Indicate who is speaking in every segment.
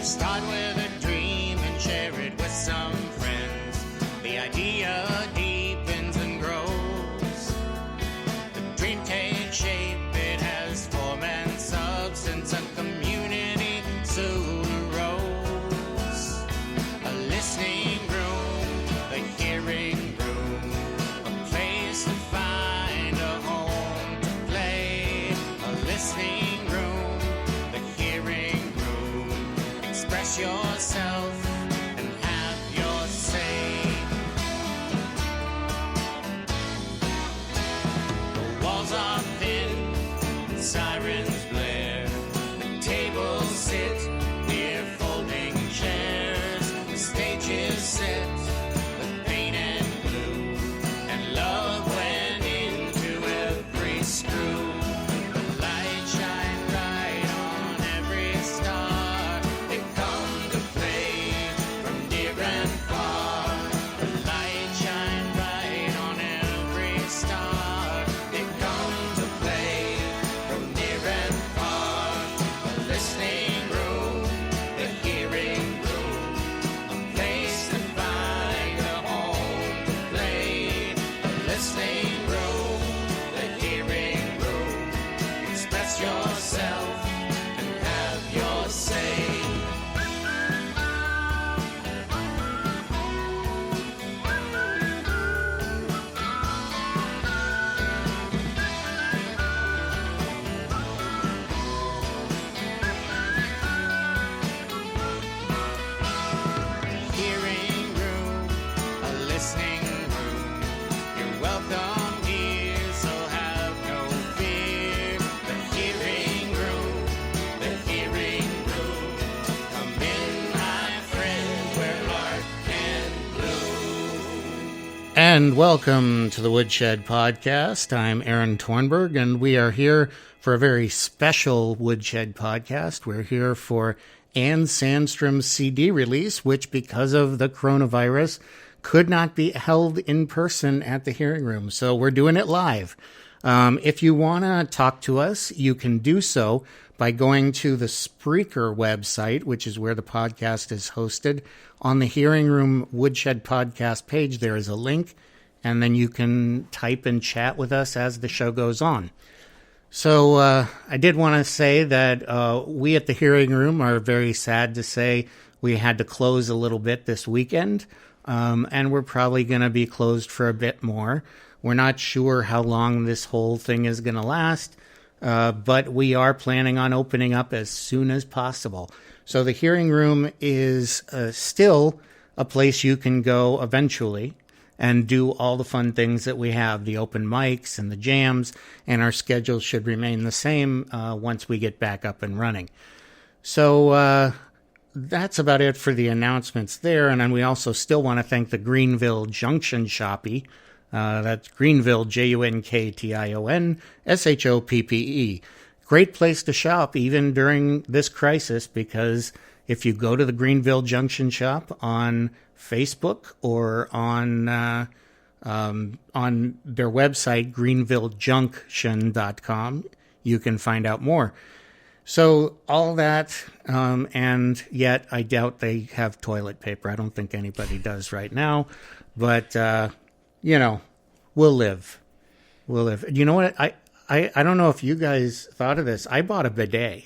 Speaker 1: Start with a dream and share it with some friends. The idea deepens and grows. The dream takes shape, it has form and substance. A community soon arose. A listening room, the hearing room, a place to find a home to play. A listening room, the hearing room. Express yourself and have your say. The walls are thin, sirens blare. The tables sit near folding chairs. The stage is set with paint and glue, and love went into every screw. The light shine bright on every star. They come to play from near and far. The light shine bright on every star. They come to play from near and far. The listening room, the hearing room, a place to find a home to play. The listening room, the hearing room. Express yourself and have your say. Hearing room, a listening room. You're welcome here, so have no fear. The hearing room, the hearing room. Come in, my friend, where art can bloom. And welcome to the Woodshed podcast. I'm Aaron Tornberg, and we are here for a very special Woodshed podcast. We're here for Ann Sandstrom's CD release, which, because of the coronavirus, could not be held in person at the hearing room. So we're doing it live. If you want to talk to us, you can do so by going to the Spreaker website, which is where the podcast is hosted. On the Hearing Room Woodshed podcast page, there is a link, and then you can type and chat with us as the show goes on. So I did want to say that we at the Hearing Room are very sad to say we had to close a little bit this weekend, and we're probably going to be closed for a bit more. We're not sure how long this whole thing is going to last, but we are planning on opening up as soon as possible. So the Hearing Room is still a place you can go eventually and do all the fun things that we have, the open mics and the jams, and our schedule should remain the same once we get back up and running. So that's about it for the announcements there, and then we also still want to thank the Greenville Junction Shoppy. That's Greenville, Junktion Shoppe. Great place to shop even during this crisis, because if you go to the Greenville Junction Shop on Facebook or on their website, greenvillejunction.com, you can find out more. So all that, and yet I doubt they have toilet paper. I don't think anybody does right now, but we'll live. We'll live. You know what? I don't know if you guys thought of this. I bought a bidet.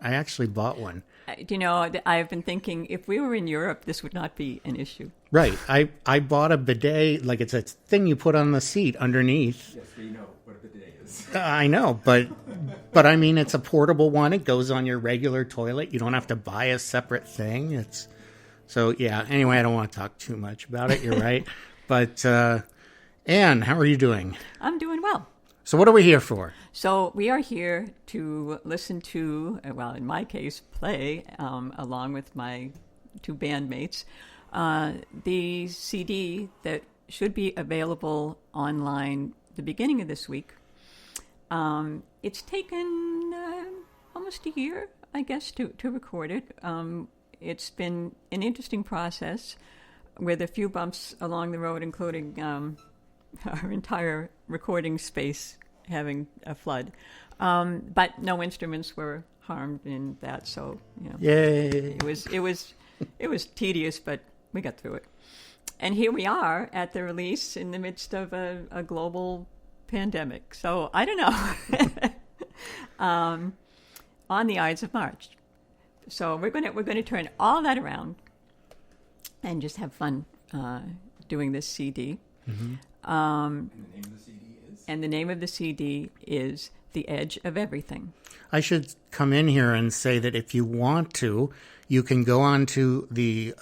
Speaker 1: I actually bought one.
Speaker 2: I've been thinking if we were in Europe, this would not be an issue.
Speaker 1: Right. I bought a bidet, like it's a thing you put on the seat underneath.
Speaker 3: Yes, we know what a bidet is.
Speaker 1: I know, but I mean, it's a portable one. It goes on your regular toilet. You don't have to buy a separate thing. So yeah, anyway, I don't want to talk too much about it. You're right. But Anne, how are you doing?
Speaker 2: I'm doing well.
Speaker 1: So what are we here for?
Speaker 2: So we are here to listen to, well, in my case, play, along with my two bandmates, the CD that should be available online the beginning of this week. It's taken almost a year, I guess, to record it. It's been an interesting process with a few bumps along the road, including our entire recording space having a flood. But no instruments were harmed in that, so
Speaker 4: Yay!
Speaker 2: it was tedious, but we got through it. And here we are at the release in the midst of a global pandemic. So I don't know. On the Ides of March. So we're going to turn all that around and just have fun doing this CD.
Speaker 4: Mm-hmm.
Speaker 3: And the name of the CD is?
Speaker 2: And the name of the CD is The Edge of Everything.
Speaker 4: I should come in here and say that if you want to, you can go on to the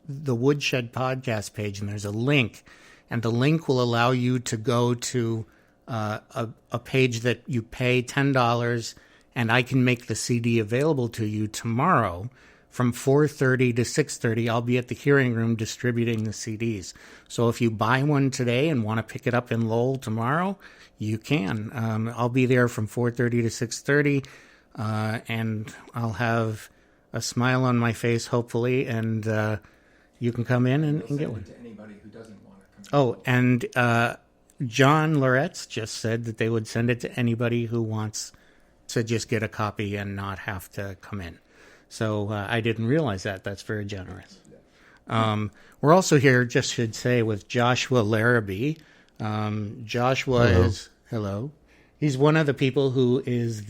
Speaker 4: Woodshed podcast page, and there's a link, and the link will allow you to go to a page that you pay $10, and I can make the CD available to you tomorrow from 4:30 to 6:30. I'll be at the hearing room distributing the CDs. So if you buy one today and want to pick it up in Lowell tomorrow, you can. I'll be there from 4:30 to 6:30, and I'll have a smile on my face, hopefully, and you can come in and get one.
Speaker 3: To anybody who doesn't want to come.
Speaker 4: Oh, and John Loretz just said that they would send it to anybody who wants to just get a copy and not have to come in. So I didn't realize that. That's very generous. We're also here, just should say, with Joshua Larrabee. Joshua is hello. He's one of the people who is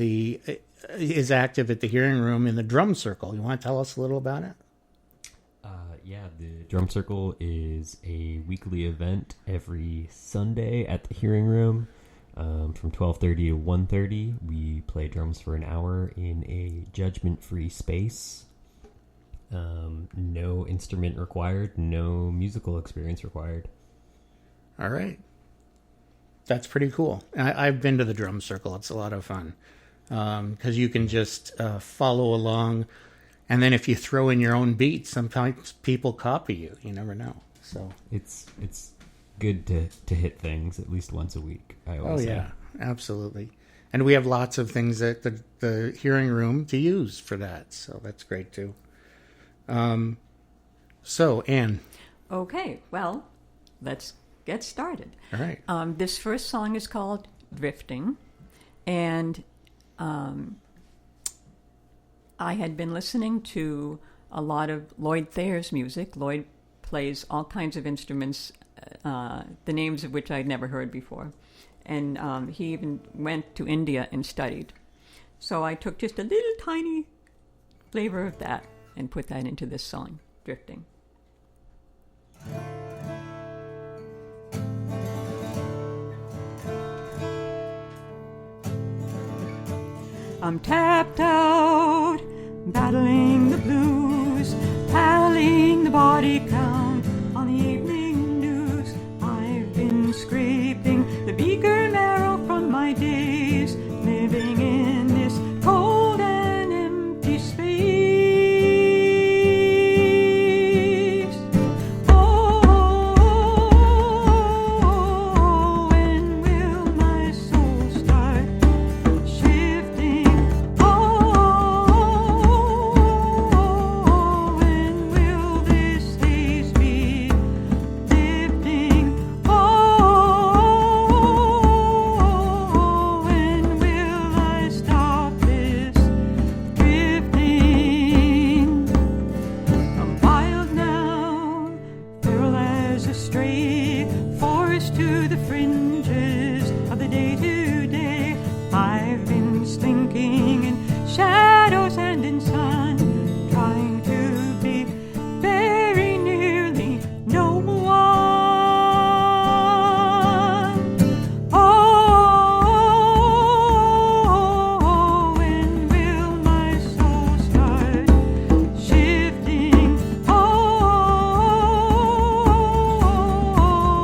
Speaker 4: active at the hearing room in the drum circle. You want to tell us a little about it?
Speaker 5: Yeah, the Drum Circle is a weekly event every Sunday at the hearing room. From 12:30 to 1:30, we play drums for an hour in a judgment-free space. No instrument required, no musical experience required.
Speaker 4: All right. That's pretty cool. I've been to the drum circle. It's a lot of fun because you can just follow along. And then if you throw in your own beats, sometimes people copy you. You never know. So
Speaker 5: It's good to hit things at least once a week, I always say.
Speaker 4: yeah, absolutely. And we have lots of things at the hearing room to use for that. So that's great too. So Anne.
Speaker 2: Okay, well, let's get started.
Speaker 4: All right.
Speaker 2: This first song is called Drifting, and I had been listening to a lot of Lloyd Thayer's music. Lloyd plays all kinds of instruments, the names of which I'd never heard before. And he even went to India and studied. So I took just a little tiny flavor of that and put that into this song, Drifting. I'm tapped out, battling the blues, tallying the body count on the evening news. I've been scraping the meager marrow from my days, living in this cold and empty space. Oh, when will my soul start shifting? Oh, when will this haze be lifting? Oh, when will I stop this drifting? I'm wild now, feral as a stray, forced to the fringes of the day-to-day. I've been slinking in shadows and in sun, trying to be very nearly no one. Oh, when will my soul start shifting? Oh,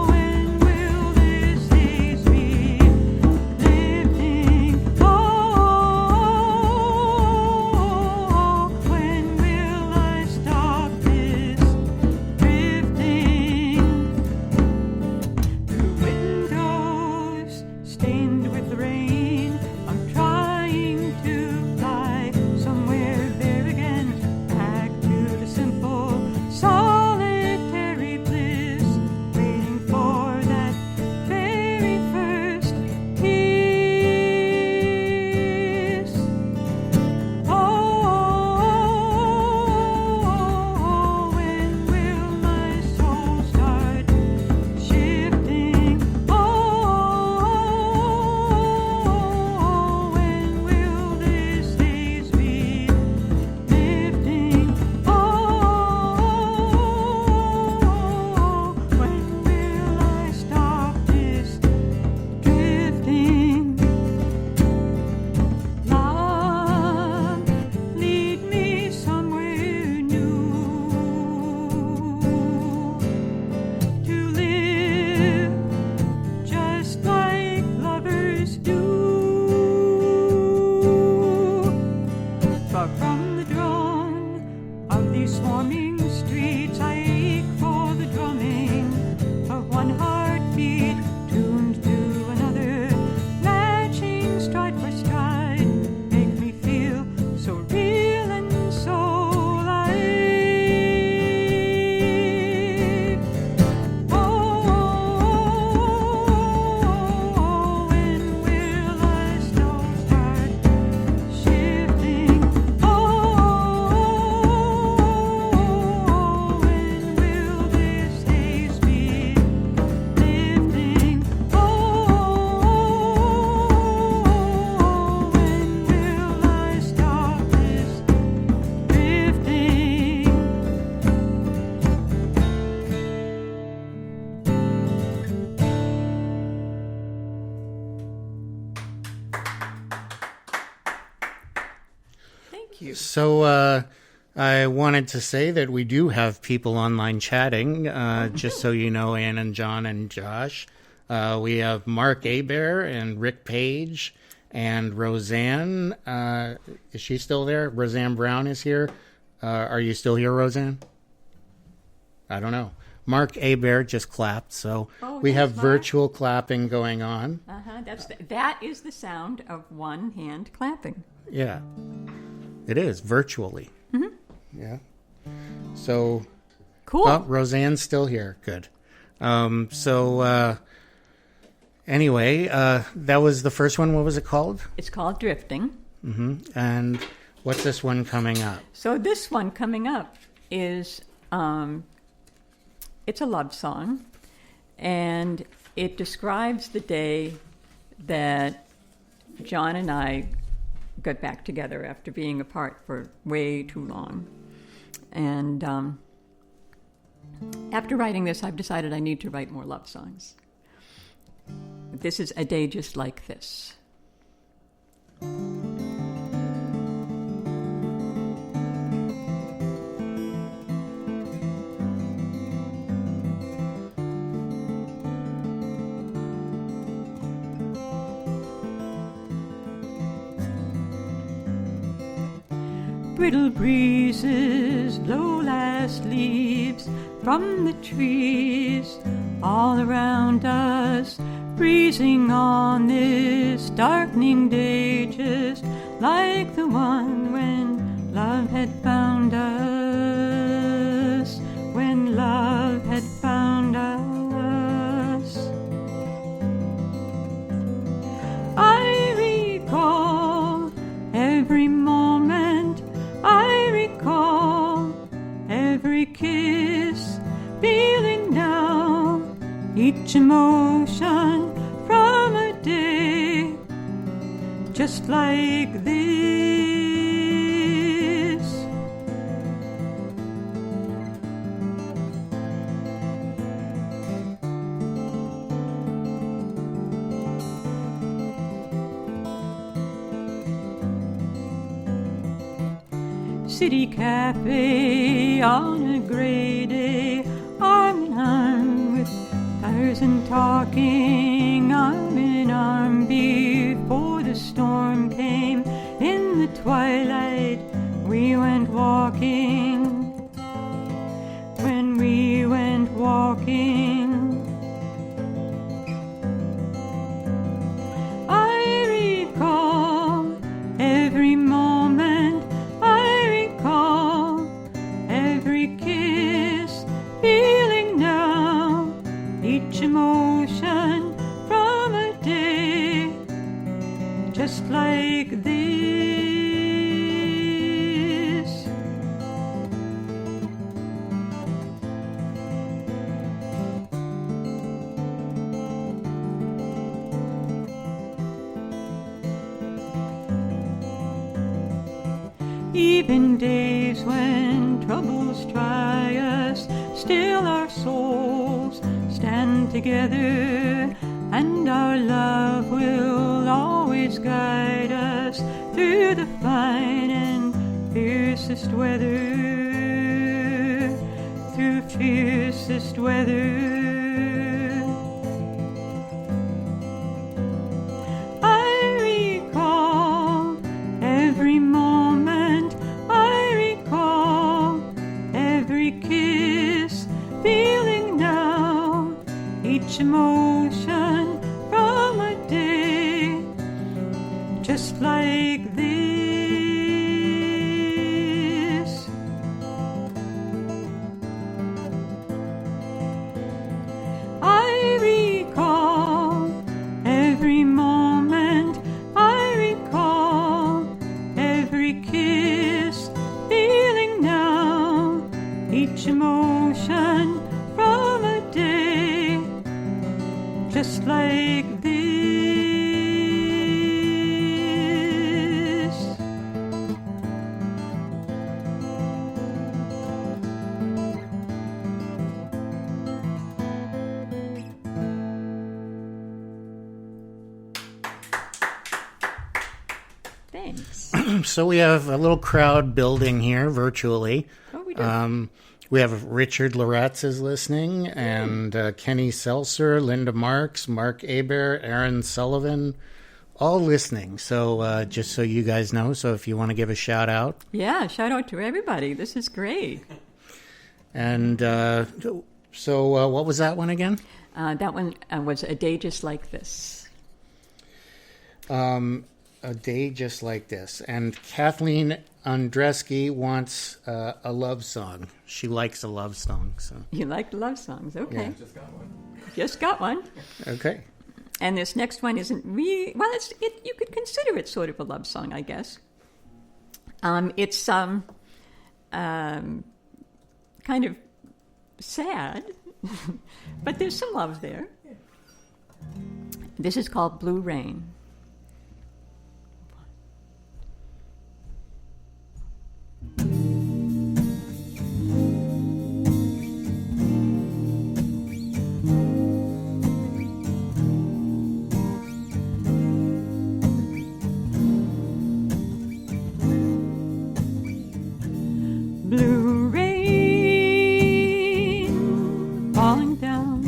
Speaker 2: when will this haze be lifting? Oh, when will I stop this drifting? Through windows stained with rain, I'm trying to fly somewhere there again, back to the simple, solitary bliss, waiting for that very first kiss. you.
Speaker 4: So I wanted to say that we do have people online chatting, just so you know, Ann and John and Josh. We have Mark Abear and Rick Page and Roseanne. Is she still there? Roseanne Brown is here. Are you still here, Roseanne? I don't know. Mark Abear just clapped, so we have
Speaker 2: Mark.
Speaker 4: virtual clapping going on.
Speaker 2: That is the sound of one hand clapping.
Speaker 4: Yeah, it is virtually.
Speaker 2: Mm-hmm.
Speaker 4: Yeah. So,
Speaker 2: Cool.
Speaker 4: Roseanne's still here. Good. Anyway, that was the first one. What was it called?
Speaker 2: It's called Drifting.
Speaker 4: Mm-hmm. And what's this one coming up?
Speaker 2: So this one coming up is, it's a love song, and it describes the day that John and I got back together after being apart for way too long. And after writing this, I've decided I need to write more love songs. This is A Day Just Like This. Brittle breezes blow last leaves from the trees all around us, breezing on this darkening day, just like the one when love had found us, when love had found us. I recall every moment, I recall every kiss, feeling now each emotion from a day just like this. City cafe on a gray day, arm in arm with tires and talking, arm in arm before the storm came. In the twilight we went walking, when we went walking. I recall every moment, I recall every kiss, feeling now each emotion from a day just like this. Even days when troubles try us, still our souls stand together, and our love will always guide us through the fine and fiercest weather, through fiercest weather. I recall every moment, I recall every kiss, feeling now each emotion from a day just like this. I recall every moment, I recall every kiss, feeling now each emotion from a day just like this. Thanks.
Speaker 4: So we have a little crowd building here virtually.
Speaker 2: Oh, we do.
Speaker 4: We have Richard Loretz is listening, and Kenny Seltzer, Linda Marks, Mark Aber, Aaron Sullivan, all listening. So just so you guys know, so if you want to give a shout out.
Speaker 2: Yeah, shout out to everybody. This is great.
Speaker 4: And so what was that one again?
Speaker 2: That one was A Day Just Like This.
Speaker 4: A Day Just Like This. And Kathleen Andreski wants a love song. She likes a love song. So
Speaker 2: You like love songs, okay.
Speaker 4: Yeah.
Speaker 3: Just got one.
Speaker 2: Just got one.
Speaker 4: okay.
Speaker 2: And this next one isn't really, well, you could consider it sort of a love song, I guess. It's kind of sad, but there's some love there. This is called Blue Rain. Blue rain falling down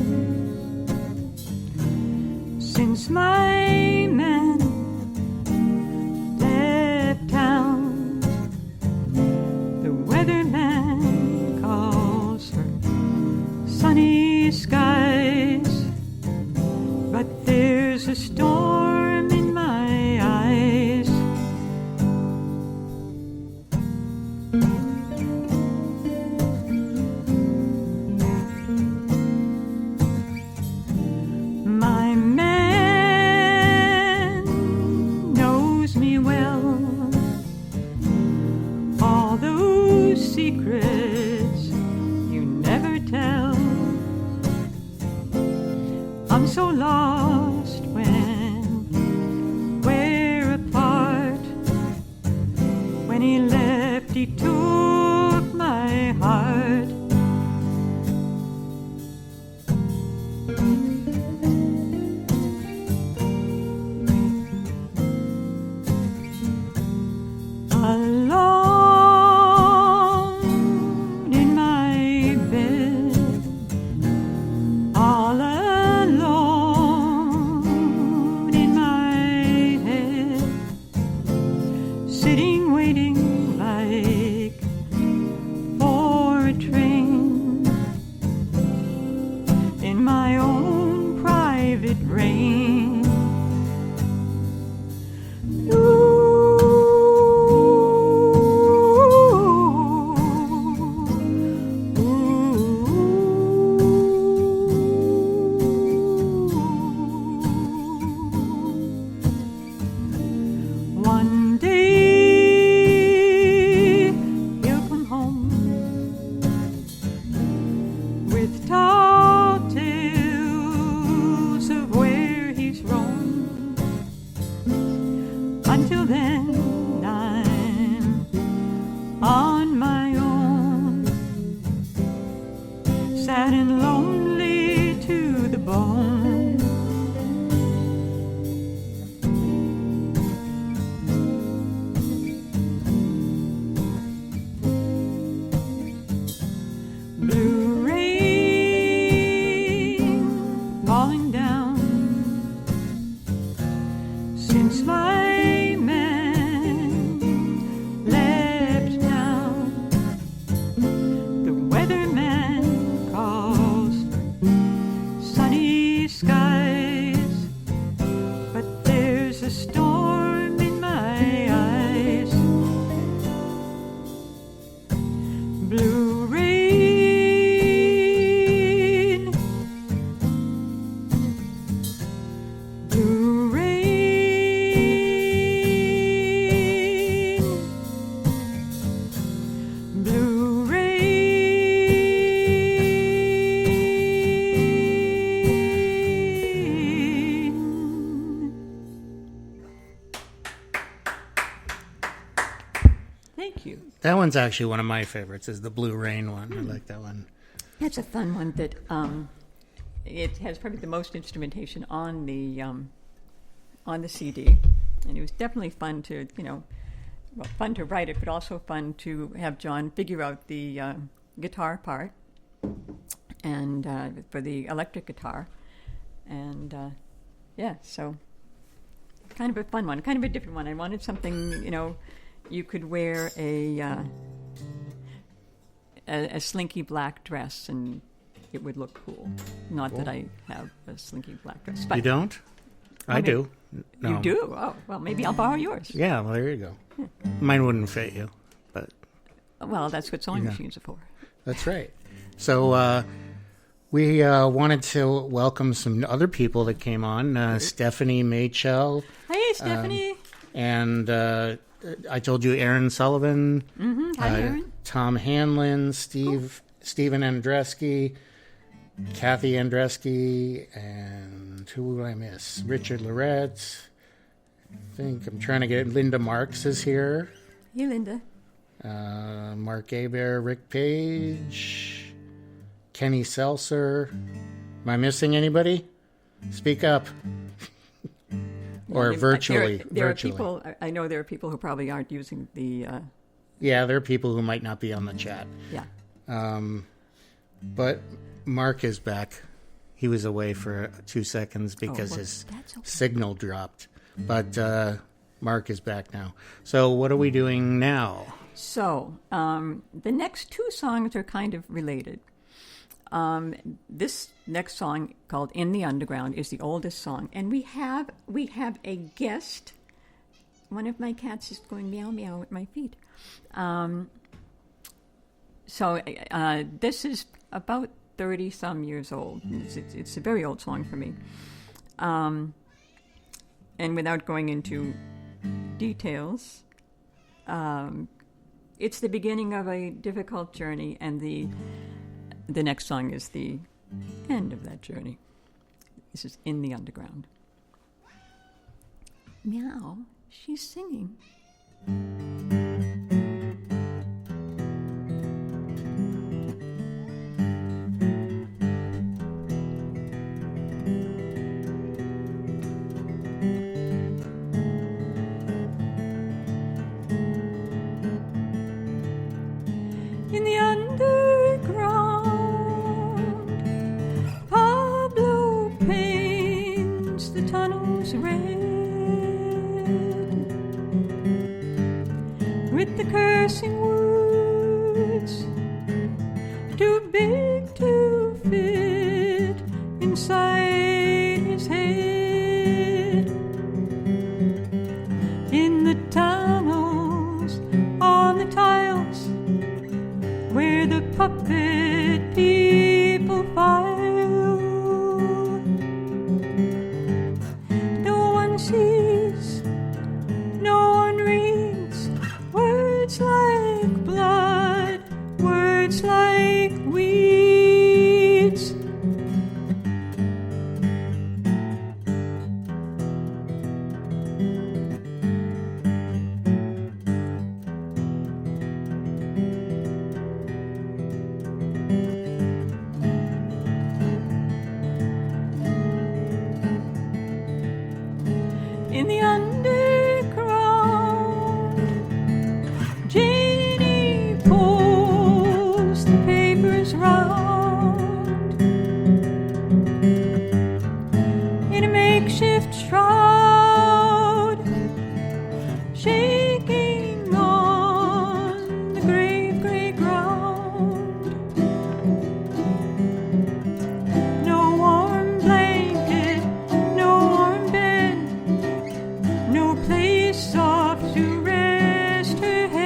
Speaker 2: since my man left town. The weatherman calls for sunny skies, but there's a storm in my eyes. My man knows me well. All those secrets you never tell. I'm so lost when we're apart. When he left, he took my heart. Alone in my bed, all alone in my head, sitting waiting like for a train in my own private rain. One day he'll come home with tall tales of where he's roamed. Until then, I'm on my own, sad and lonely to the bone. Blue rain falling down since my man left town. The weatherman calls for sunny skies, but there's a storm in my eyes. Blue rain, blue rain, blue rain. Thank you.
Speaker 4: That one's actually one of my favorites, is the Blue Rain one. I like that one.
Speaker 2: That's a fun one that it has probably the most instrumentation on the CD. And it was definitely fun to, fun to write it, but also fun to have John figure out the guitar part and for the electric guitar. And, so kind of a fun one, kind of a different one. I wanted something, you could wear a slinky black dress and it would look cool. Not that I have a slinky black dress. But
Speaker 4: You don't? I do. No.
Speaker 2: You do? Oh, well, maybe I'll borrow yours.
Speaker 4: Yeah, well, there you go. Mine wouldn't fit you, but
Speaker 2: Well, that's what sewing machines are for.
Speaker 4: that's right. So we wanted to welcome some other people that came on. Stephanie Machel.
Speaker 2: Hey, Stephanie.
Speaker 4: And I told you Aaron Sullivan.
Speaker 2: Hi, Aaron.
Speaker 4: Tom Hanlon, Stephen Andreski, Kathy Andreski, and who did I miss? Richard Lorette. I think I'm trying to get Linda Marks is here.
Speaker 2: Hey, Linda.
Speaker 4: Mark Aber, Rick Page, Kenny Seltzer. Am I missing anybody? Speak up. Or virtually.
Speaker 2: There
Speaker 4: virtually.
Speaker 2: are people. I know there are people who probably aren't using the.
Speaker 4: Yeah, there are people who might not be on the chat.
Speaker 2: Yeah.
Speaker 4: But Mark is back. He was away for 2 seconds because his
Speaker 2: that's okay.
Speaker 4: signal dropped. But Mark is back now. So what are we doing now?
Speaker 2: So the next two songs are kind of related. This next song, called "In the Underground," is the oldest song, and we have a guest. One of my cats is going meow meow at my feet. So this is about 30-some years old. It's a very old song for me. And without going into details, it's the beginning of a difficult journey, and the next song is the end of that journey. This is "In the Underground." Meow, she's singing. In the underground, Pablo paints the tunnels red with the cursing words, too big to fit inside his head. In the tunnels, on the tiles, where the puppet people file, no one sees, no one reads words like blood, words like weeds. In the underground, Janie pulls the papers round in a makeshift shroud, shaking on the grave gray ground. No warm blanket, no warm bed, no place soft to rest her head,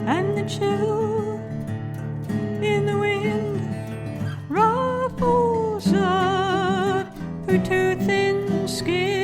Speaker 2: and the chill in the wind ruffles up her too thin skin.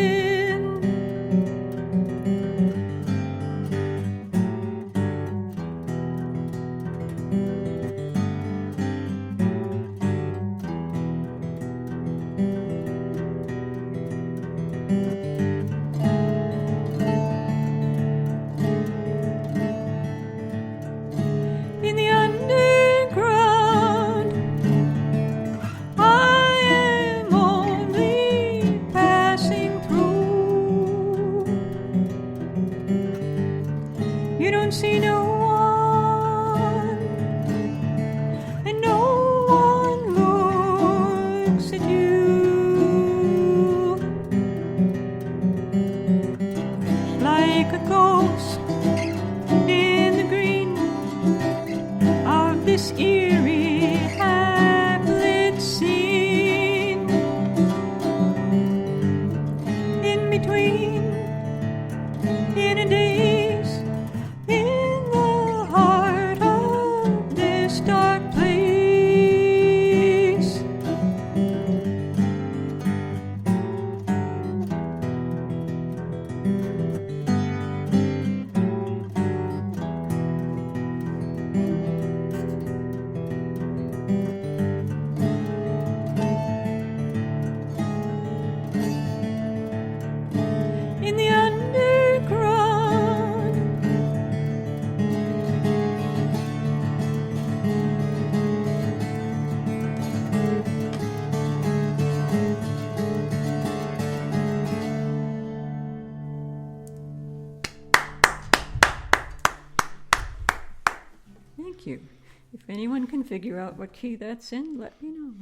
Speaker 2: Thank you. If anyone can figure out what key that's in, let me know.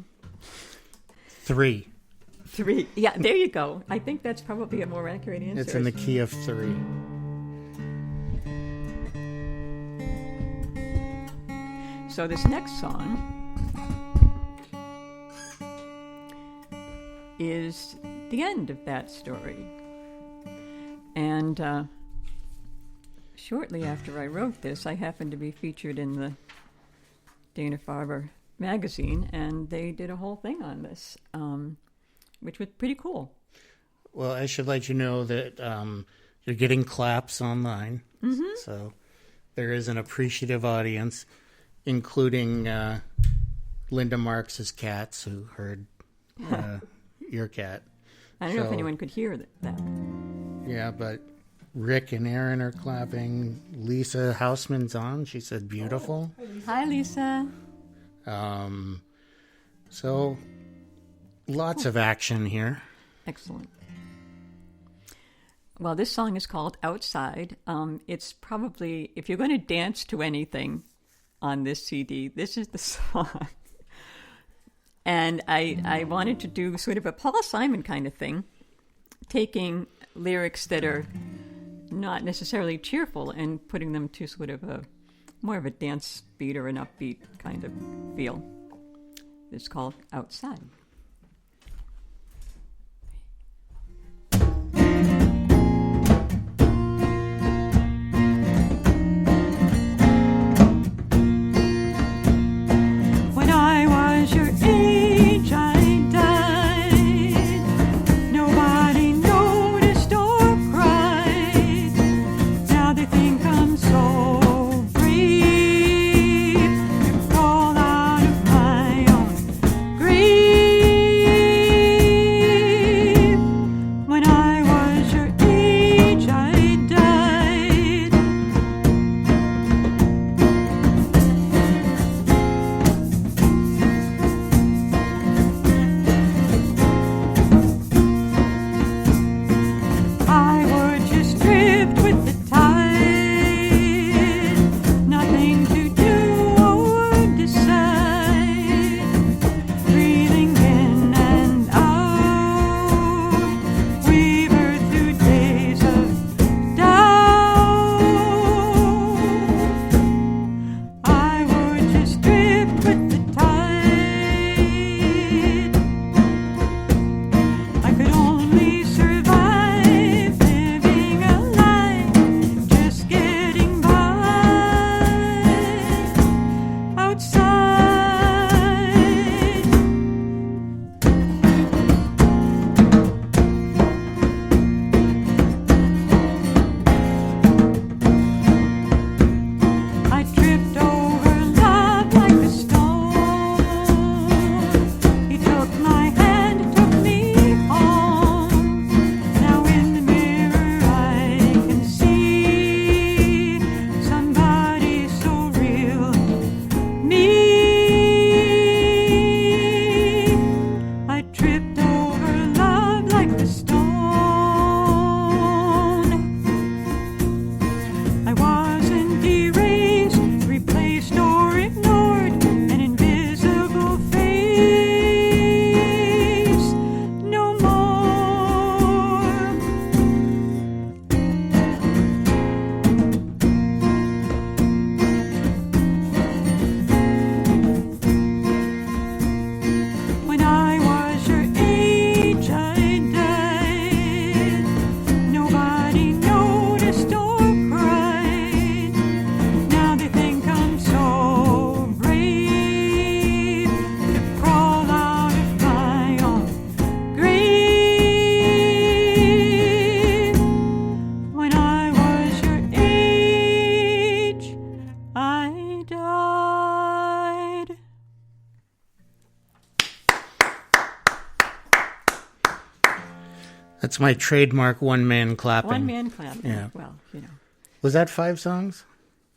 Speaker 4: 3.
Speaker 2: 3. Yeah, there you go. I think that's probably a more accurate answer.
Speaker 4: It's in the key of 3.
Speaker 2: So this next song is the end of that story. And shortly after I wrote this, I happened to be featured in the Dana-Farber magazine, and they did a whole thing on this, which was pretty cool.
Speaker 4: Well, I should let you know that you're getting claps online. Mm-hmm. So there is an appreciative audience, including Linda Marks's cats who heard your cat.
Speaker 2: I don't know if anyone could hear that.
Speaker 4: Yeah, but Rick and Aaron are clapping. Lisa Hausman's on. She said beautiful.
Speaker 2: Hi, Lisa.
Speaker 4: So lots of action here.
Speaker 2: Excellent. Well, this song is called Outside. It's probably, if you're going to dance to anything on this CD, this is the song. And I wanted to do sort of a Paul Simon kind of thing, taking lyrics that are not necessarily cheerful and putting them to sort of a more of a dance beat or an upbeat kind of feel. It's called Outside. When I was your age, I died. Nobody noticed or cried. Now they think I'm so brave to crawl out of my own grave. When I was your age, I died. I would just drift with the tide, nothing to do or decide, breathing in and out, waver through days of doubt. I would just drift with the tide. I could only survive living a life, just getting by outside. I tripped over love like a stone. He took my hand, took me home. Now in the mirror I can see somebody so real, me. I tripped over love like a stone. I wasn't erased, replaced or ignored, an invisible face. No more. When I was your age, I died. Nobody noticed or cried. Now they think I'm so brave to crawl out of my own grave. When I was your age, I died.
Speaker 4: That's my trademark one-man clapping.
Speaker 2: One man clap.
Speaker 4: Yeah.
Speaker 2: Well, you know,
Speaker 4: Was that 5 songs?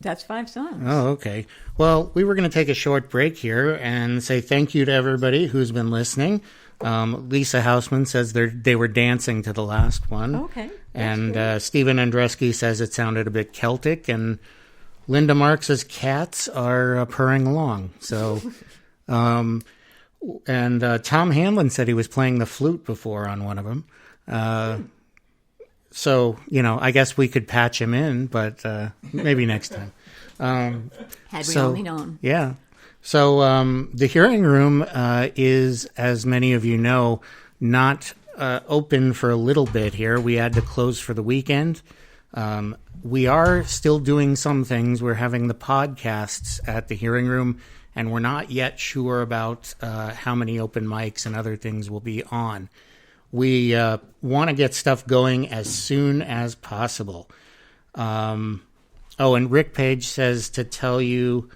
Speaker 2: that's 5 songs.
Speaker 4: Oh, okay. Well, we were going to take a short break here and say thank you to everybody who's been listening. Lisa Hausman says they were dancing to the last one.
Speaker 2: Okay.
Speaker 4: And Stephen Andreski says it sounded a bit Celtic. And Linda Marks's cats are purring along. So, and Tom Hanlon said he was playing the flute before on one of them. So, I guess we could patch him in, but maybe next time.
Speaker 2: Had we only known.
Speaker 4: Yeah. So the hearing room is, as many of you know, not open for a little bit here. We had to close for the weekend. We are still doing some things. We're having the podcasts at the hearing room, and we're not yet sure about how many open mics and other things will be on. We want to get stuff going as soon as possible. And Rick Page says to tell you,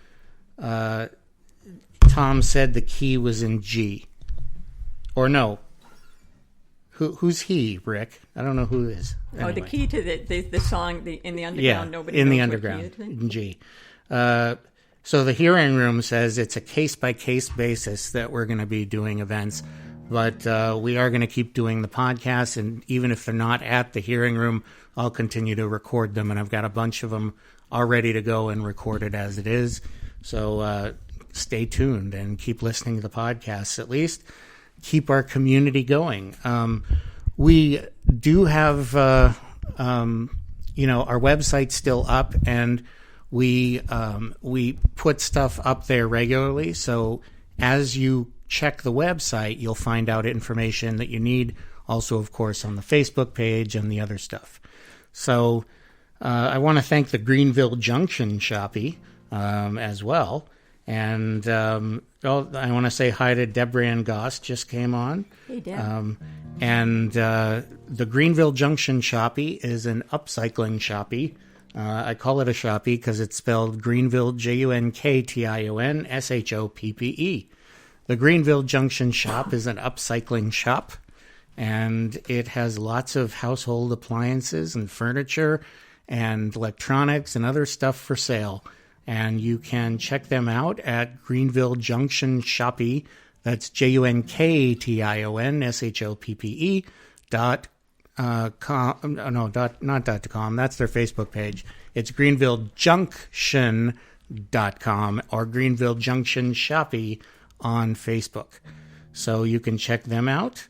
Speaker 4: Tom said the key was in G. Or no. Who's he, Rick? I don't know who it is.
Speaker 2: Anyway. Oh, the key to the song, in the underground,
Speaker 4: yeah,
Speaker 2: nobody
Speaker 4: in
Speaker 2: knows
Speaker 4: the underground,
Speaker 2: what key it is.
Speaker 4: in G. So the hearing room says it's a case-by-case basis that we're going to be doing events. But we are going to keep doing the podcasts, and even if they're not at the hearing room, I'll continue to record them, and I've got a bunch of them all ready to go and recorded as it is. So stay tuned and keep listening to the podcasts, at least. Keep our community going. We do have, our website still up, and we put stuff up there regularly. So as you check the website, you'll find out information that you need. Also, of course, on the Facebook page and the other stuff. So I want to thank the Greenville Junction Shoppy as well. And I want to say hi to Deborah Ann Goss, just came on.
Speaker 2: Hey, Deb.
Speaker 4: And the Greenville Junction Shoppy is an upcycling shoppy. I call it a shoppy because it's spelled Greenville, JunktionShoppe. The Greenville Junction Shop is an upcycling shop, and it has lots of household appliances and furniture and electronics and other stuff for sale. And you can check them out at Greenville Junction Shoppy. That's JUNKTIONSHOPPE .com. No, not .com. That's their Facebook page. It's GreenvilleJunction.com or Greenville Junction Shoppy on Facebook. So you can check them out.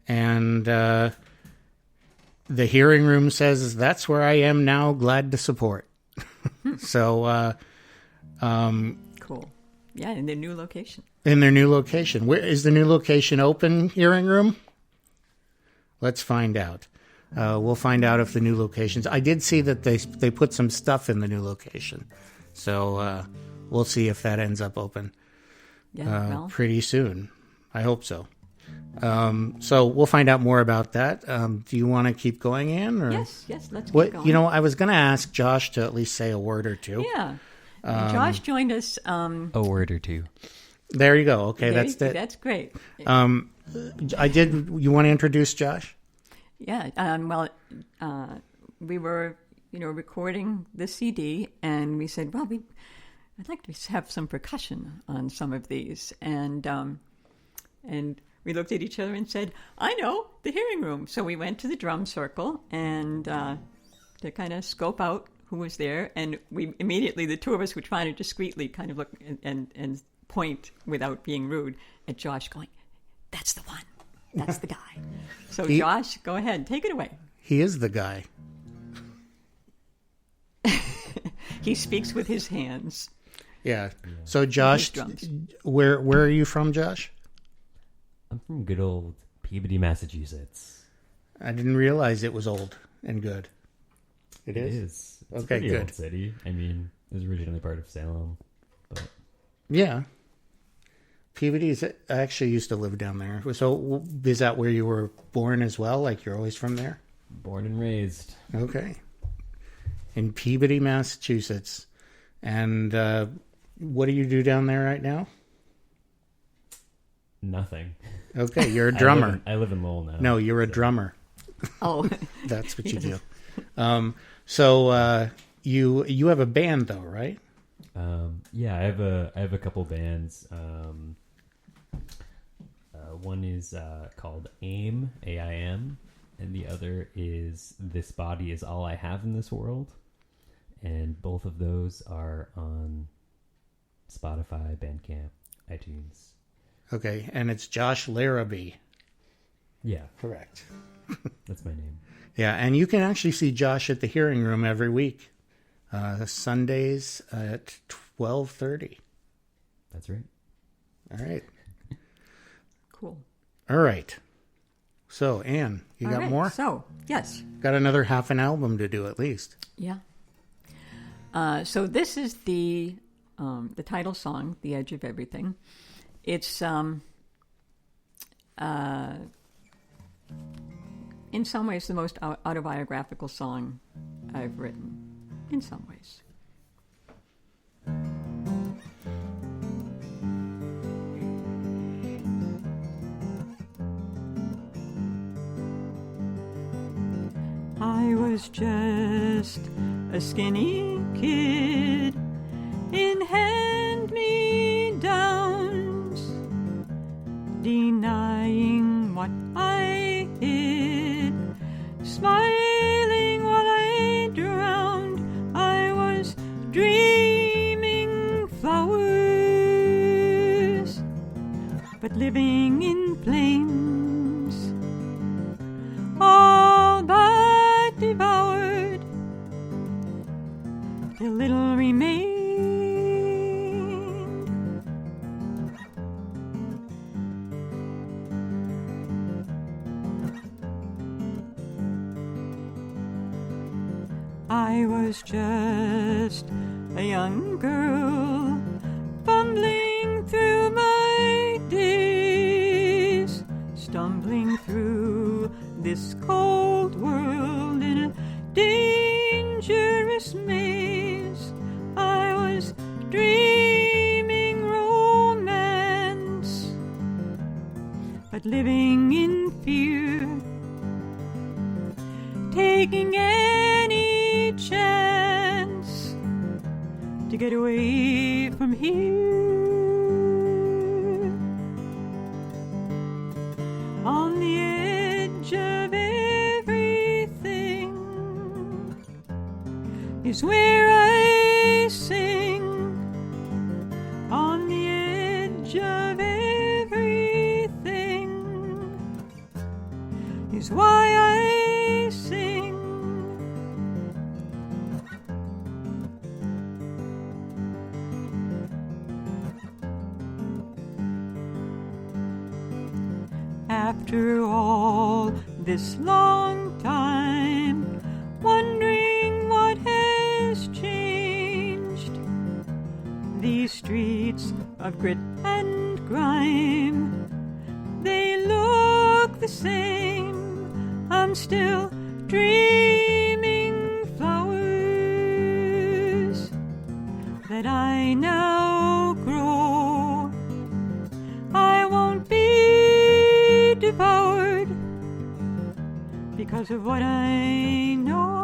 Speaker 4: And the hearing room says, that's where I am now, glad to support. So
Speaker 2: Cool. Yeah, in their new location.
Speaker 4: In their new location. Where is the new location open, hearing room? Let's find out. We'll find out if the new locations. I did see that they put some stuff in the new location. So we'll see if that ends up open pretty soon. I hope so. So we'll find out more about that. Do you want to keep going, Ann? Or?
Speaker 2: Yes, let's keep going.
Speaker 4: I was going to ask Josh to at least say a word or two.
Speaker 2: Yeah. Josh joined us.
Speaker 5: A word or two.
Speaker 4: There you go. Okay,
Speaker 2: that's great.
Speaker 4: You want to introduce Josh?
Speaker 2: Yeah. We were, recording the CD, and we said, well, I'd like to have some percussion on some of these, and we looked at each other and said, I know, the hearing room. So we went to the drum circle and to kind of scope out who was there. And we immediately, the two of us were trying to discreetly kind of look and point without being rude at Josh going, that's the one. That's the guy. So Josh, go ahead. Take it away.
Speaker 4: He is the guy.
Speaker 2: He speaks with his hands.
Speaker 4: Yeah. So Josh, where are you from, Josh?
Speaker 5: I'm from good old Peabody, Massachusetts.
Speaker 4: I didn't realize it was old and good. It is?
Speaker 5: It's
Speaker 4: okay,
Speaker 5: a pretty
Speaker 4: good.
Speaker 5: old city. I mean, it was originally part of Salem. But
Speaker 4: yeah. Peabody, I actually used to live down there. So is that where you were born as well? Like you're always from there?
Speaker 5: Born and raised.
Speaker 4: Okay. In Peabody, Massachusetts. And what do you do down there right now?
Speaker 5: Nothing.
Speaker 4: Okay, you're a drummer.
Speaker 5: I live in Lowell now.
Speaker 4: No, you're a drummer.
Speaker 2: Oh.
Speaker 4: That's what you do. So you have a band though, right?
Speaker 5: Yeah, I have a couple bands. One is called AIM, AIM, and the other is This Body Is All I Have in This World. And both of those are on Spotify, Bandcamp, iTunes.
Speaker 4: Okay, and it's Josh Larrabee.
Speaker 5: Yeah,
Speaker 4: Correct.
Speaker 5: that's my name.
Speaker 4: Yeah, and you can actually see Josh at the Hearing Room every week, Sundays at 12:30.
Speaker 5: That's right.
Speaker 4: All right.
Speaker 2: Cool.
Speaker 4: All right. So, Anne, you
Speaker 2: All
Speaker 4: got
Speaker 2: right,
Speaker 4: more?
Speaker 2: So, yes.
Speaker 4: Got another half an album to do at least.
Speaker 2: Yeah. So this is the title song, "The Edge of Everything." It's in some ways the most autobiographical song I've written. In some ways. I was just a skinny kid in hand-me-downs, denying what I hid, smiling while I drowned. I was dreaming flowers, but living in flames, all but devoured, till little remained. I was just a young girl, fumbling through my days, stumbling through this cold world in a dangerous maze. I was dreaming romance, but living in fear, taking any chance to get away from here. On the edge of everything is where I sing. On the edge of everything is why I sing. After all this long time, wondering what has changed, these streets of grit and grime, they look the same. I'm still dreaming flowers that I now grow. I won't be devoured because of what I know.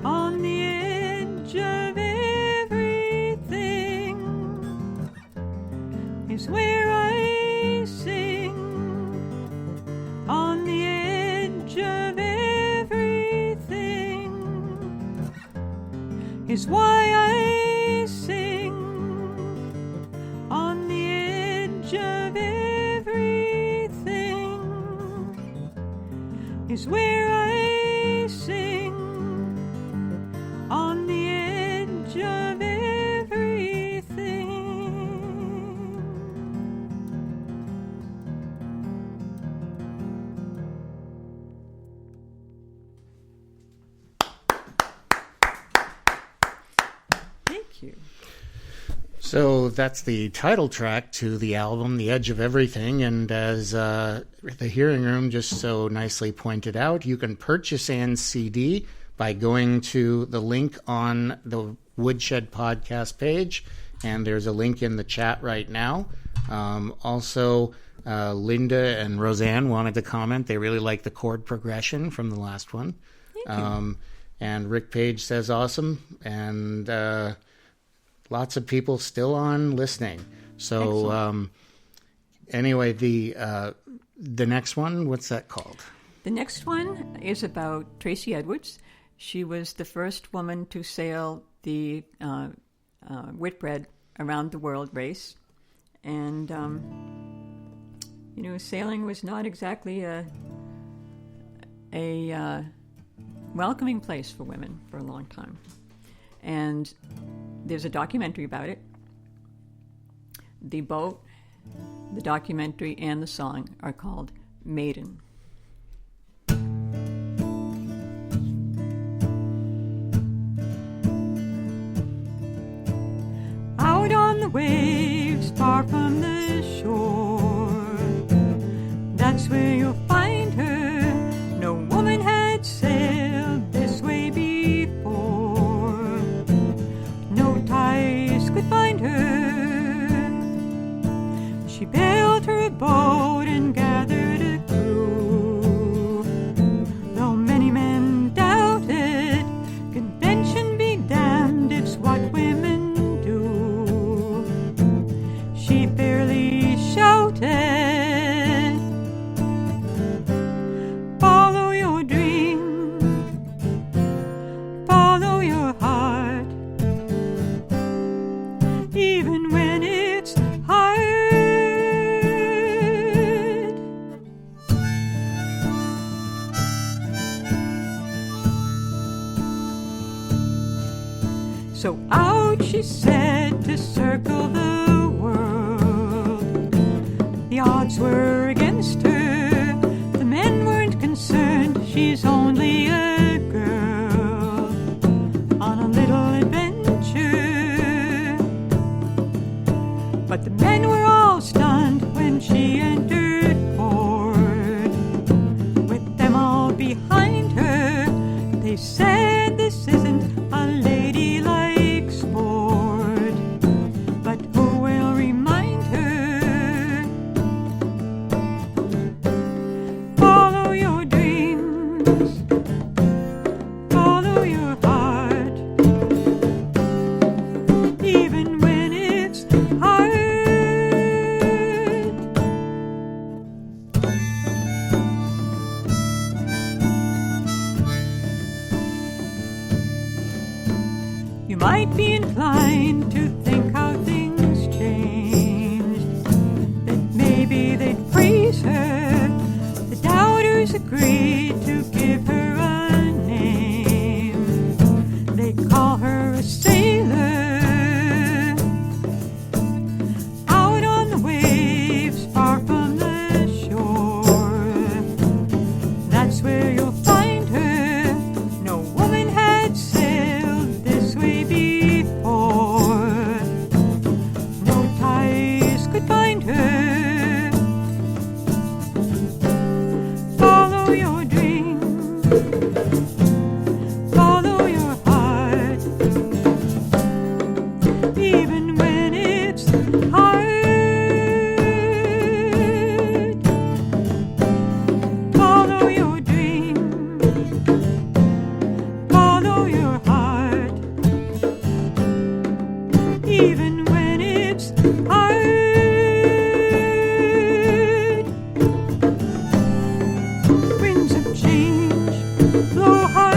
Speaker 2: On the edge of everything is where I sing. On the edge of everything is why I sing. On the edge of everything is where I sing. On the edge of everything. Thank you.
Speaker 4: So that's the title track to the album, The Edge of Everything. And as the Hearing Room just so nicely pointed out, you can purchase Anne's CD by going to the link on the Woodshed podcast page. And there's a link in the chat right now. Also, Linda and Roseanne wanted to comment. They really like the chord progression from the last one.
Speaker 2: Thank you.
Speaker 4: And Rick Page says awesome. And lots of people still on listening. So anyway, the next one, what's that called?
Speaker 2: The next one is about Tracy Edwards. She was the first woman to sail the Whitbread around the world race. And, sailing was not exactly a welcoming place for women for a long time. And there's a documentary about it. The boat, the documentary, and the song are called Maiden. Out on the waves, far from the shore, that's where you'll find her. No woman had sailed this way before. No ties could find her. She built her a boat and gathered a crew. Though many men doubted, convention be damned, it's what women do. She fairly shouted, follow your dream, follow your heart, even when it's hard. So out she said to circle the world. The odds were against her. The men weren't concerned. She's only a girl on a little adventure. But the men were all stunned when she entered port. With them all behind her, they said this isn't a ladylike sport. But who will remind her? Follow your dreams, follow your heart, even when it's hard. You might be inclined to think how things changed, that maybe they'd praise her. The doubters agreed to give her a name. They call her a sailor. Out on the waves, far from the shore, that's where you'll find her. No woman had sailed this way before. No ties could bind her. Follow your dream, follow your heart, even when it's hard. Follow your dream, follow your heart, even when it's hard. Winds of change blow hard.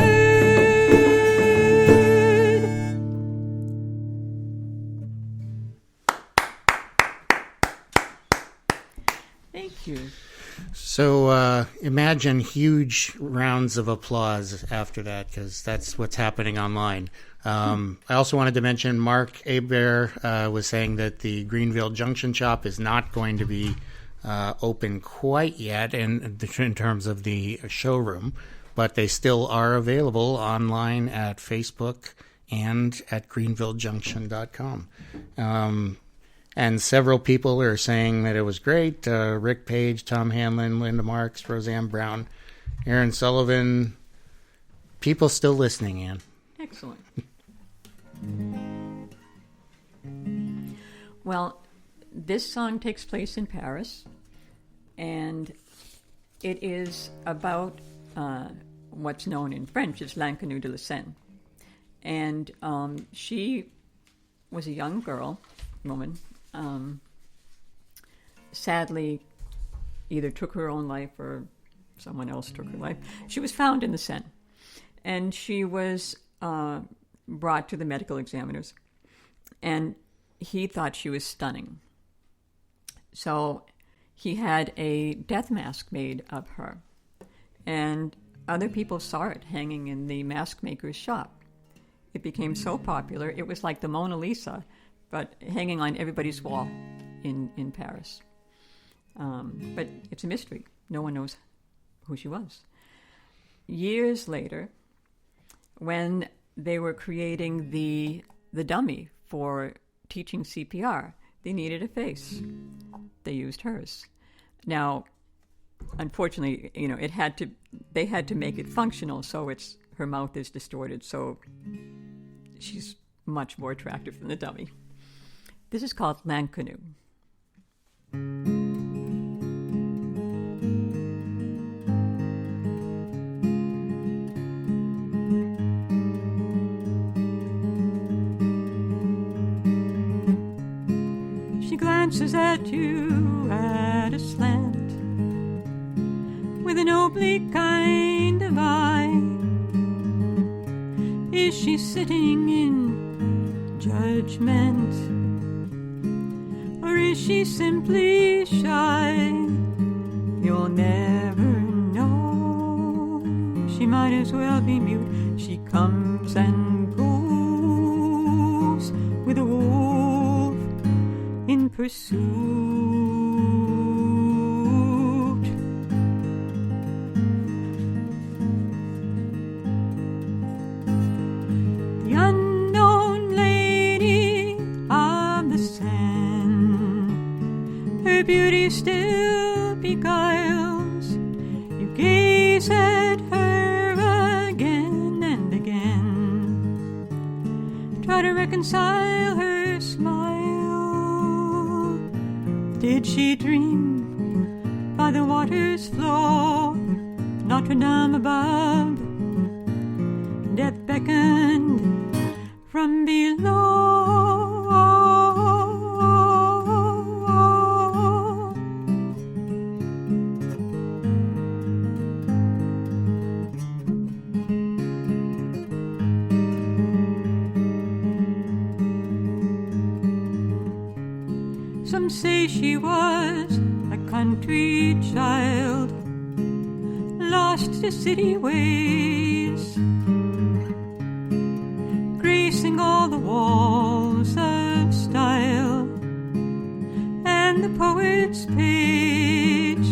Speaker 2: Thank you.
Speaker 4: So imagine huge rounds of applause after that, because that's what's happening online. I also wanted to mention Mark Aber was saying that the Greenville Junction Shop is not going to be open quite yet in terms of the showroom, but they still are available online at Facebook and at greenvillejunction.com. And several people are saying that it was great. Rick Page, Tom Hanlon, Linda Marks, Roseanne Brown, Aaron Sullivan. People still listening, Ann.
Speaker 2: Excellent. Well, this song takes place in Paris, and it is about what's known in French as L'Inconnu de la Seine. And she was a young woman, sadly either took her own life or someone else took her life. She was found in the Seine, and she was brought to the medical examiners, and he thought she was stunning. So he had a death mask made of her, and other people saw it hanging in the mask maker's shop. It became so popular, it was like the Mona Lisa, but hanging on everybody's wall in Paris. But it's a mystery. No one knows who she was. Years later, when they were creating the dummy for teaching CPR, they needed a face. They used hers. Now, unfortunately, they had to make it functional, so her mouth is distorted, so she's much more attractive than the dummy. This is called L'inconnu. She glances at you at a slant with an oblique kind of eye. Is she sitting in judgment, or is she simply shy? You'll never know. She might as well be mute. She comes and goes with a wolf in pursuit. The unknown lady of the Seine, her beauty still beguiles. You gaze at her again and again, try to reconcile her smile. Did she dream by the water's flow, Notre Dame above? Death beckoned from below. Some say she was a country child, lost to city ways, gracing all the walls of style and the poet's page.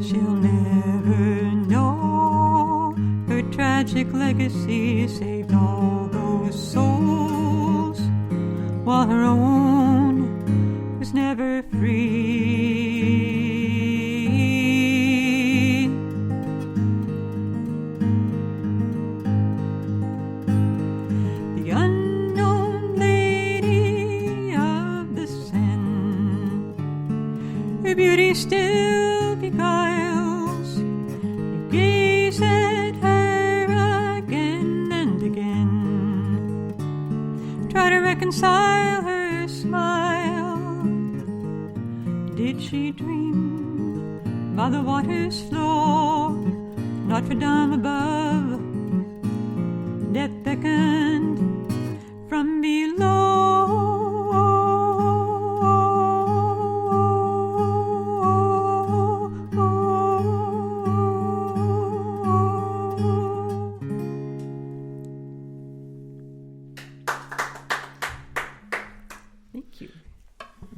Speaker 2: She'll never know her tragic legacy saved all those souls, while her own was never free. The unknown lady of the Seine, her beauty still beguiles. You gaze at her again and again, try to reconcile her smile. Did she dream by the water's flow, Notre Dame above? Death beckoned from below. Thank you.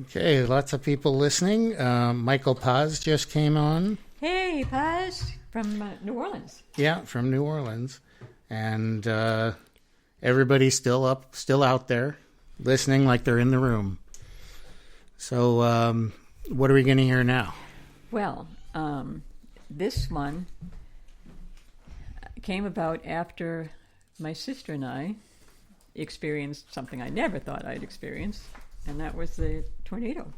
Speaker 4: Okay, lots of people listening. Michael Paz just came on.
Speaker 2: Hey, Paz, from New Orleans.
Speaker 4: Yeah, from New Orleans. And everybody's still out there, listening like they're in the room. So what are we going to hear now?
Speaker 2: Well, this one came about after my sister and I experienced something I never thought I'd experience, and that was the tornado.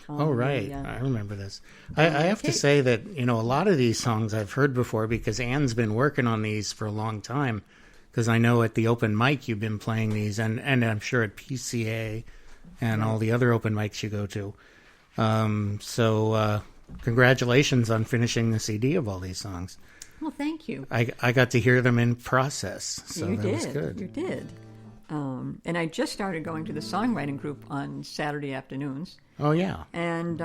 Speaker 4: Oh, right. I remember this. I have to say that, a lot of these songs I've heard before because Anne's been working on these for a long time, because I know at the open mic you've been playing these, and I'm sure at PCA and all the other open mics you go to. So congratulations on finishing the CD of all these songs.
Speaker 2: Well, thank you.
Speaker 4: I got to hear them in process, so
Speaker 2: You
Speaker 4: that
Speaker 2: did.
Speaker 4: was good.
Speaker 2: You did. And I just started going to the songwriting group on Saturday afternoons.
Speaker 4: Oh, yeah.
Speaker 2: And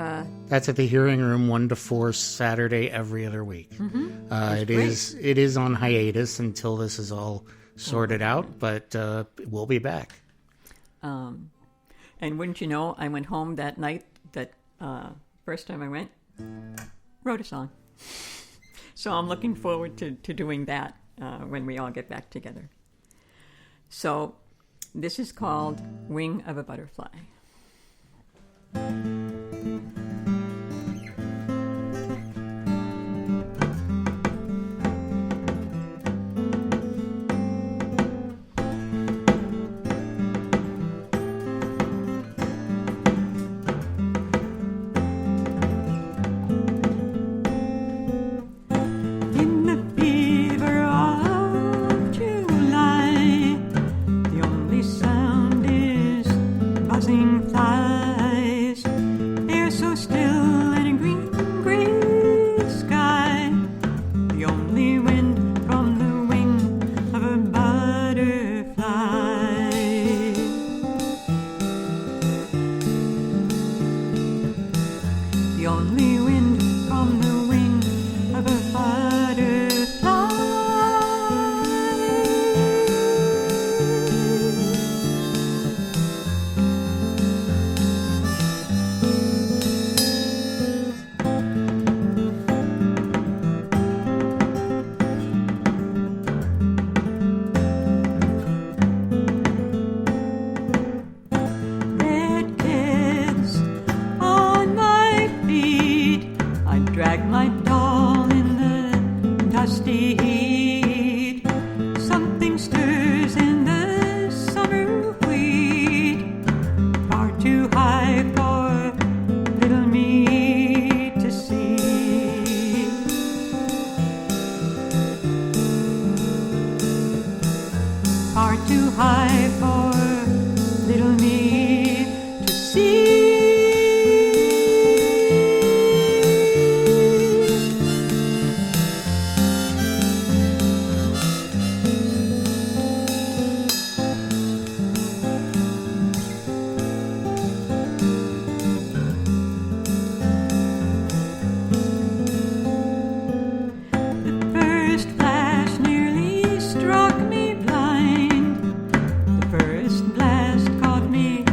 Speaker 4: That's at the Hearing Room 1 to 4 Saturday every other week. It is on hiatus until this is all sorted out, but we'll be back.
Speaker 2: and wouldn't you know, I went home that night, that first time I went, wrote a song. So I'm looking forward to doing that when we all get back together. So this is called Wing of a Butterfly. In the fever of July, the only sound is buzzing flies. Air so still and a green, gray sky. The only wind from the wing of a butterfly. The only wind from the wing of a butterfly. Red kids on my feet, I drag my doll in the dusty heat. Something stirs in the summer wheat, far too high for little me to see. Far too high for little me to see. The first flash nearly struck me blind. The first blast caught me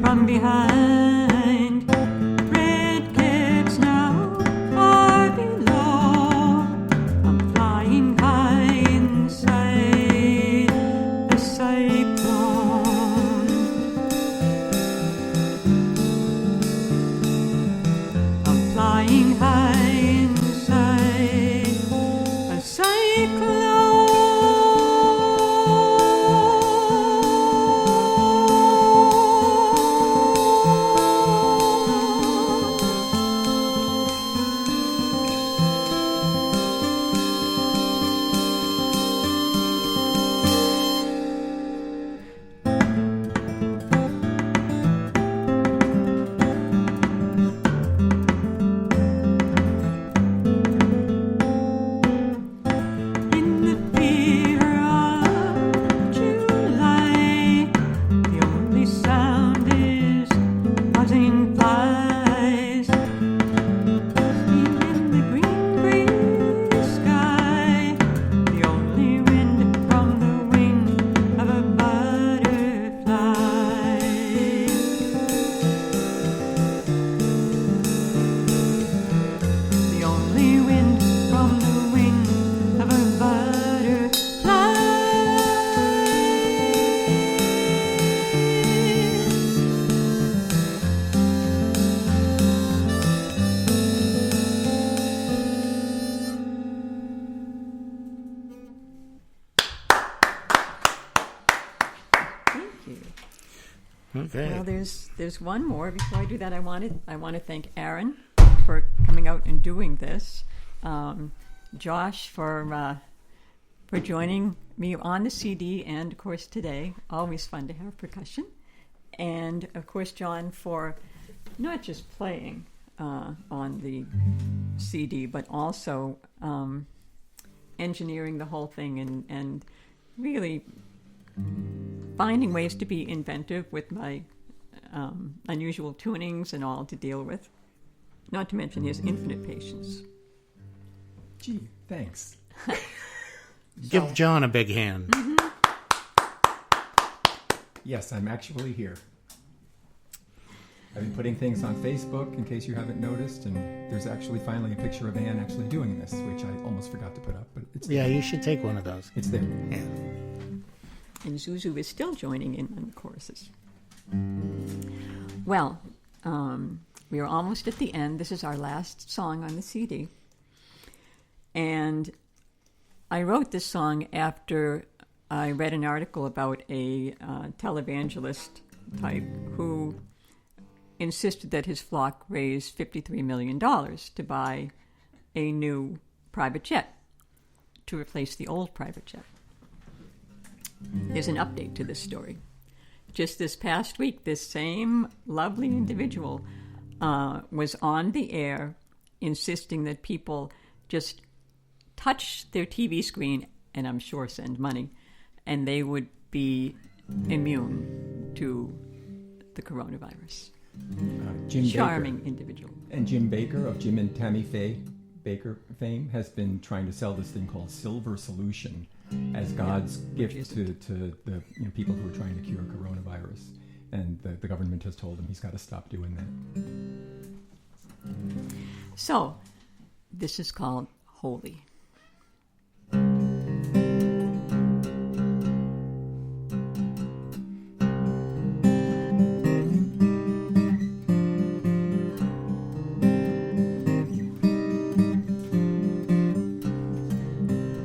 Speaker 2: from behind. Red kids now far below. I'm flying high inside a cyclone. I'm flying high inside a cyclone. In the fever of July, the only sound is buzzing flies. Steam in the green, gray sky, the only wind from the wing of a butterfly. The only wind from the wing of a butterfly. Thank you.
Speaker 4: Okay.
Speaker 2: Well, there's one more. Before I do that, I want to thank Aaron for coming out and doing this. Josh for joining me on the CD, and of course today. Always fun to have percussion, and of course John for not just playing, on the CD, but also engineering the whole thing and really finding ways to be inventive with my unusual tunings and all to deal with, not to mention his infinite patience.
Speaker 3: Gee, thanks.
Speaker 4: Give John a big hand.
Speaker 3: Yes, I'm actually here. I've been putting things on Facebook in case you haven't noticed, and there's actually finally a picture of Anne actually doing this, which I almost forgot to put up, but it's
Speaker 4: Yeah,
Speaker 3: there.
Speaker 4: you should take one of those.
Speaker 3: It's there.
Speaker 4: Yeah.
Speaker 2: And Zuzu is still joining in on the choruses. Well, we are almost at the end. This is our last song on the CD. And I wrote this song after I read an article about a televangelist type who insisted that his flock raise $53 million to buy a new private jet to replace the old private jet. There's an update to this story. Just this past week, this same lovely individual was on the air insisting that people just touch their TV screen, and I'm sure send money, and they would be immune to the coronavirus.
Speaker 3: Jim
Speaker 2: Charming
Speaker 3: Baker.
Speaker 2: individual.
Speaker 3: And Jim Baker of Jim and Tammy Faye Baker fame has been trying to sell this thing called Silver Solution as God's gift to the people who are trying to cure coronavirus. And the government has told him he's got to stop doing that.
Speaker 2: So, this is called Holy.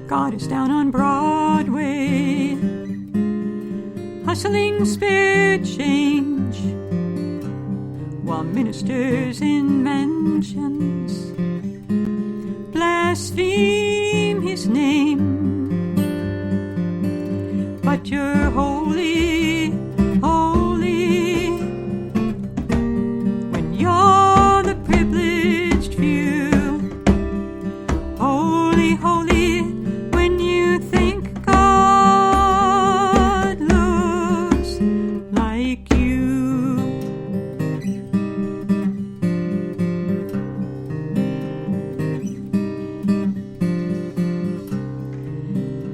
Speaker 2: God is down on Broadway, hustling spare change, while ministers in mansions blaspheme his name. But you're holy, holy, when you're the privileged few. Holy, holy, when you think God looks like you.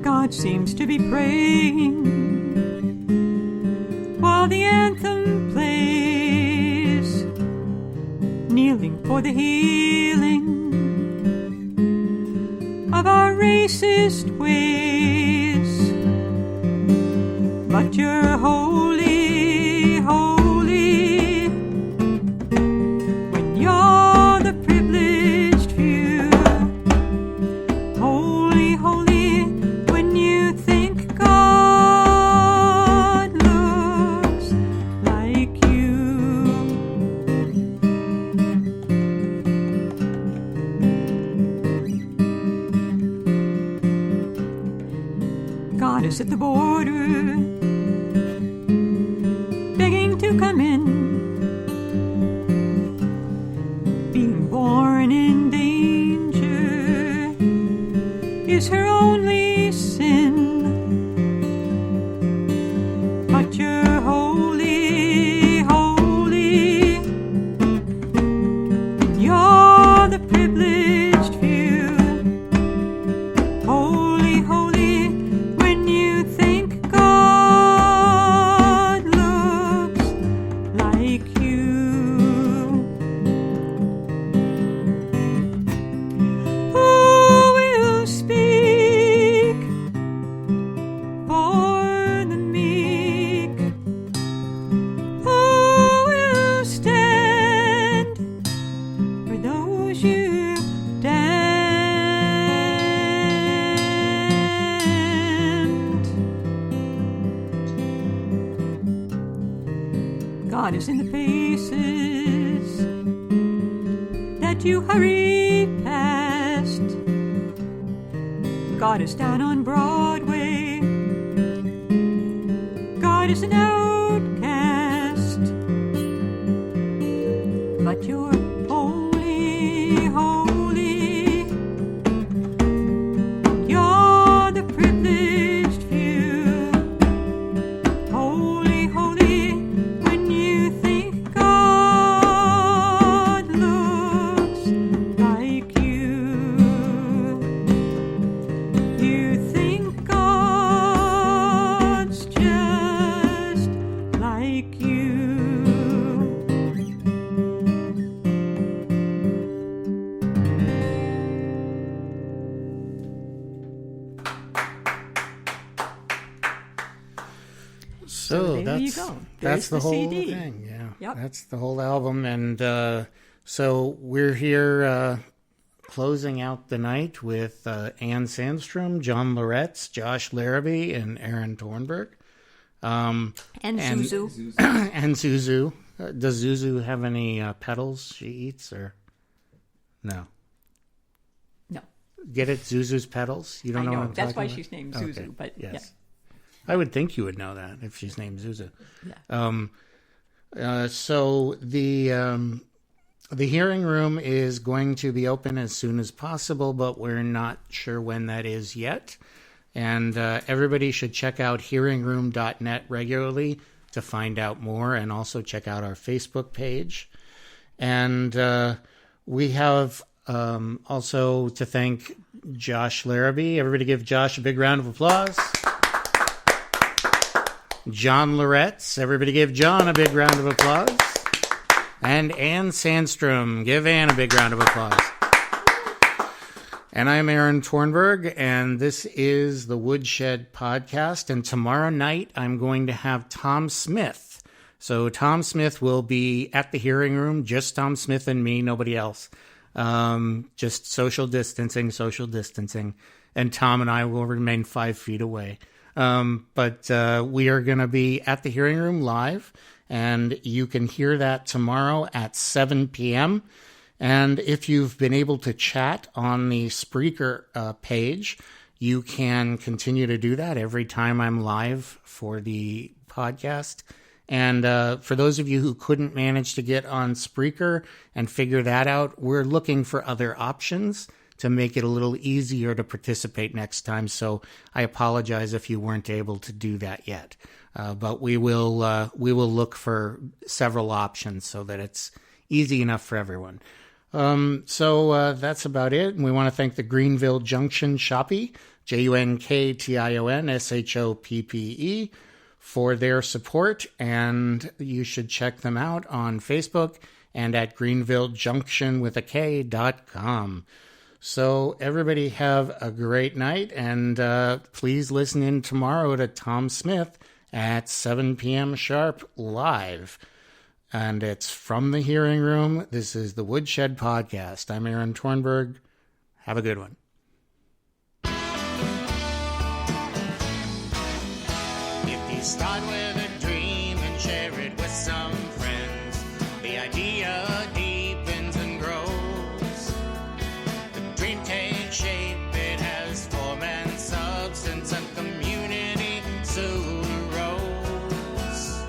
Speaker 2: God seems to be praying while the anthem plays, kneeling for the healing of our racist ways. But you're holy, holy, when you're the privileged few. Holy, holy, when you think God looks like you. God is at the border, begging to come in, being born in danger is her only sin. But you're holy, holy, and you're the privileged few. Holy, holy, when you think God looks like you. Who will speak for the meek? Who will stand for those you damned? God is in the faces that you hurry past. God is down on Broadway. God is an outcast. But you're holy. So there you go.
Speaker 4: That's
Speaker 2: There's
Speaker 4: the whole
Speaker 2: CD.
Speaker 4: thing. Yeah,
Speaker 2: Yep.
Speaker 4: That's the whole album, and so we're here closing out the night with Ann Sandstrom, John Loretz, Josh Larrabee, and Aaron Tornberg.
Speaker 2: And Zuzu.
Speaker 4: And Zuzu. Does Zuzu have any petals she eats, or no?
Speaker 2: No.
Speaker 4: Get it? Zuzu's petals? You don't
Speaker 2: I
Speaker 4: know,
Speaker 2: know.
Speaker 4: what I'm
Speaker 2: That's
Speaker 4: talking
Speaker 2: why
Speaker 4: about?
Speaker 2: she's named Zuzu.
Speaker 4: Okay.
Speaker 2: But
Speaker 4: Yes. I would think you would know that if she's named Zuzu.
Speaker 2: yeah.
Speaker 4: So the hearing room is going to be open as soon as possible, but we're not sure when that is yet. And everybody should check out hearingroom.net regularly to find out more, and also check out our Facebook page. And we have also to thank Josh Larrabee. Everybody give Josh a big round of applause. John Loretz. Everybody give John a big round of applause. And Ann Sandstrom. Give Ann a big round of applause. And I'm Aaron Tornberg, and this is the Woodshed Podcast. And tomorrow night, I'm going to have Tom Smith. So Tom Smith will be at the hearing room, just Tom Smith and me, nobody else. Just social distancing. And Tom and I will remain 5 feet away. But we are going to be at the hearing room live, and you can hear that tomorrow at 7 p.m., and if you've been able to chat on the Spreaker page, you can continue to do that every time I'm live for the podcast. And for those of you who couldn't manage to get on Spreaker and figure that out, we're looking for other options to make it a little easier to participate next time. So I apologize if you weren't able to do that yet. But we will look for several options so that it's easy enough for everyone. So that's about it. And we want to thank the Greenville Junction Shoppe, JUNKTIONSHOPPE, for their support. And you should check them out on Facebook and at greenvillejunction.com. So everybody have a great night. And please listen in tomorrow to Tom Smith at 7 p.m. sharp live. And it's from the hearing room. This is the Woodshed Podcast. I'm Aaron Tornberg. Have a good one.
Speaker 1: If you start with a dream and share it with some friends, the idea deepens and grows. The dream takes shape, it has form and substance, a community soon arose.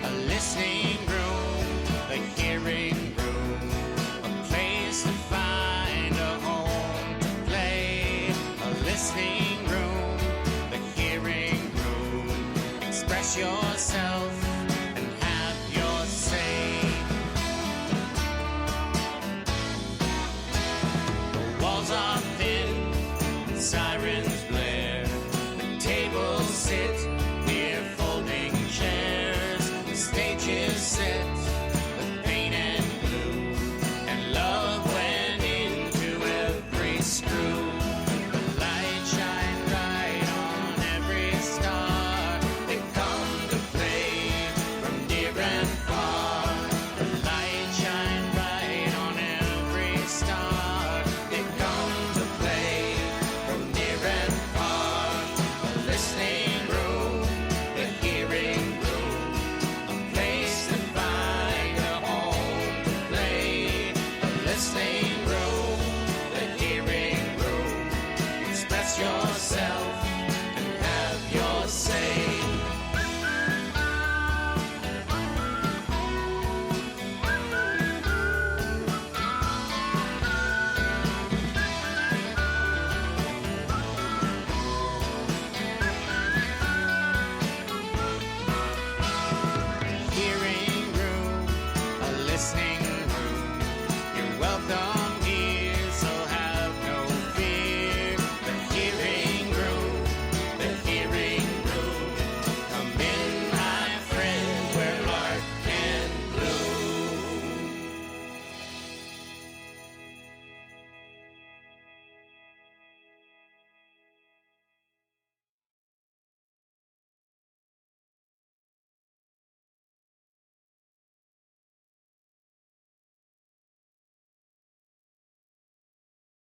Speaker 1: A listening room, the hearing room, a place to find a home to play. A listening room, the hearing room, express yourself and have your say. The walls are thin, and sirens blare, the tables sit near folding chairs, the stage is set with paint and glue, and love went into every screw. The light shine bright on every star, they come to play from near and far. The light shine bright on every star, they come to play from near and far. A listening room, the hearing room, a place to find a home to play. A listening room, the hearing room, express yourself and have your say. Hearing room, a listening